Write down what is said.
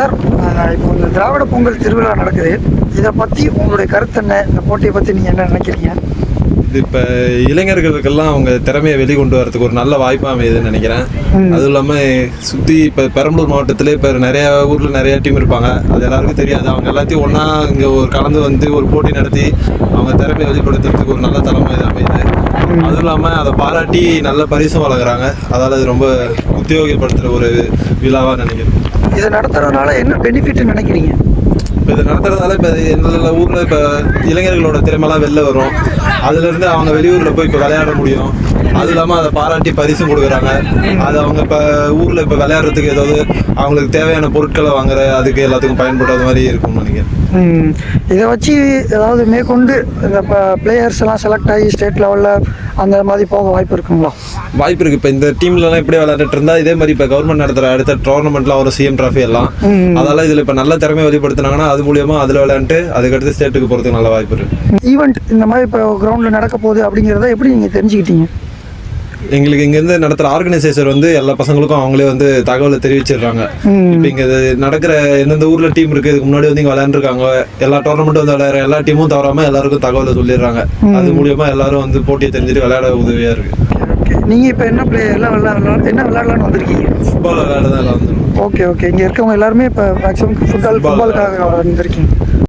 Sir, இப்போ இந்த திராவிட பொங்கல் திருவிழா நடக்குது. இதை பற்றி உங்களுடைய கருத்து என்ன? இந்த போட்டியை பற்றி நீங்கள் என்ன நினைக்கிறீங்க? இது இப்போ இளைஞர்களுக்கெல்லாம் அவங்க திறமையை வெளிக்கொண்டு வரதுக்கு ஒரு நல்ல வாய்ப்பாக அமையுதுன்னு நினைக்கிறேன். அதுவும் இல்லாமல் சுற்றி இப்போ பெரம்பலூர் மாவட்டத்தில் இப்போ நிறையா ஊரில் நிறையா டீம் இருப்பாங்க. அது எல்லாருக்கும் தெரியாது. அவங்க எல்லாத்தையும் ஒன்றா இங்கே ஒரு கலந்து வந்து ஒரு போட்டி நடத்தி அவங்க திறமையை வெளிப்படுத்துறதுக்கு ஒரு நல்ல தளமாக இது அமையுது. அதுவும் இல்லாமல் அதை பாராட்டி நல்ல பரிசும் வழங்குறாங்க. அதால் அது ரொம்ப உத்தியோகப்படுத்துகிற ஒரு விழாவாக நினைக்கிறேன். இதை நடத்துறதுனால என்ன பெனிஃபிட்னு நினைக்கிறீங்க? இப்போ இதை நடத்துறதுனால இப்போ எந்த ஊரில் இப்போ இளைஞர்களோட திறமைலாம் வெளில வரும். அதுலேருந்து அவங்க வெளியூரில் போய் இப்போ விளையாட முடியும். அதுவும் இல்லாமல் அதை பாராட்டி பரிசும் கொடுக்குறாங்க. அது அவங்க இப்போ ஊரில் இப்போ விளையாடுறதுக்கு ஏதாவது அவங்களுக்கு தேவையான பொருட்களை வாங்குற அதுக்கு எல்லாத்துக்கும் பயன்படுறது மாதிரி இருக்கும்னு நினைக்கிறேன். இதை வச்சு ஏதாவது மேற்கொண்டு இந்த பிளேயர்ஸ் எல்லாம் செலக்ட் ஆகி ஸ்டேட் லெவலில் அந்த மாதிரி போக வாய்ப்பு இருக்குங்களா? வாய்ப்பு இருக்குது. இப்போ இந்த டீம்லலாம் இப்படியே விளையாண்டுட்டு இருந்தால் இதே மாதிரி இப்போ கவர்மெண்ட் நடத்துகிற அடுத்த டோர்னமெண்ட்லாம் ஒரு சிஎம் ட்ராஃபி எல்லாம் அதெல்லாம் இதில் இப்போ நல்ல திறமையை வெளிப்படுத்தினாங்கன்னா அது மூலியமாக அதில் விளையாண்டு அதுக்கடுத்து ஸ்டேட்டுக்கு போகிறதுக்கு நல்ல வாய்ப்பு இருக்குது. ஈவெண்ட் இந்த மாதிரி இப்போ கிரவுண்டில் நடக்க போகுது அப்படிங்கிறத எப்படி நீங்கள் தெரிஞ்சுக்கிட்டீங்க? எங்களுக்கு இங்கேருந்து நடத்துகிற ஆர்கனைசேஷர் வந்து எல்லா பசங்களுக்கும் அவங்களே வந்து தகவலை தெரிவிச்சிடுறாங்க. இப்போ இங்கே நடக்கிற எந்தெந்த ஊரில் டீம் இருக்குது, இதுக்கு முன்னாடி வந்து இங்கே விளையாண்டுருக்காங்க, எல்லா டோர்னமெண்ட்டும் வந்து விளையாடுற எல்லா டீமும் தவறாமல் எல்லாருக்கும் தகவலை சொல்லிடுறாங்க. அது மூலியமாக எல்லாரும் வந்து போட்டியை தெரிஞ்சுட்டு விளையாட உதவியாக இருக்குது. ஓகே, நீங்கள் இப்போ என்ன எல்லாம் என்ன விளையாடலான்னு வந்திருக்கீங்க? ஃபுட்பால் விளையாட தான் எல்லாம் வந்துடும். ஓகே, இங்கே இருக்கவங்க எல்லாருமே இப்போ மேக்ஸிமம் ஃபுட்பாலுக்காக வந்திருக்கீங்க.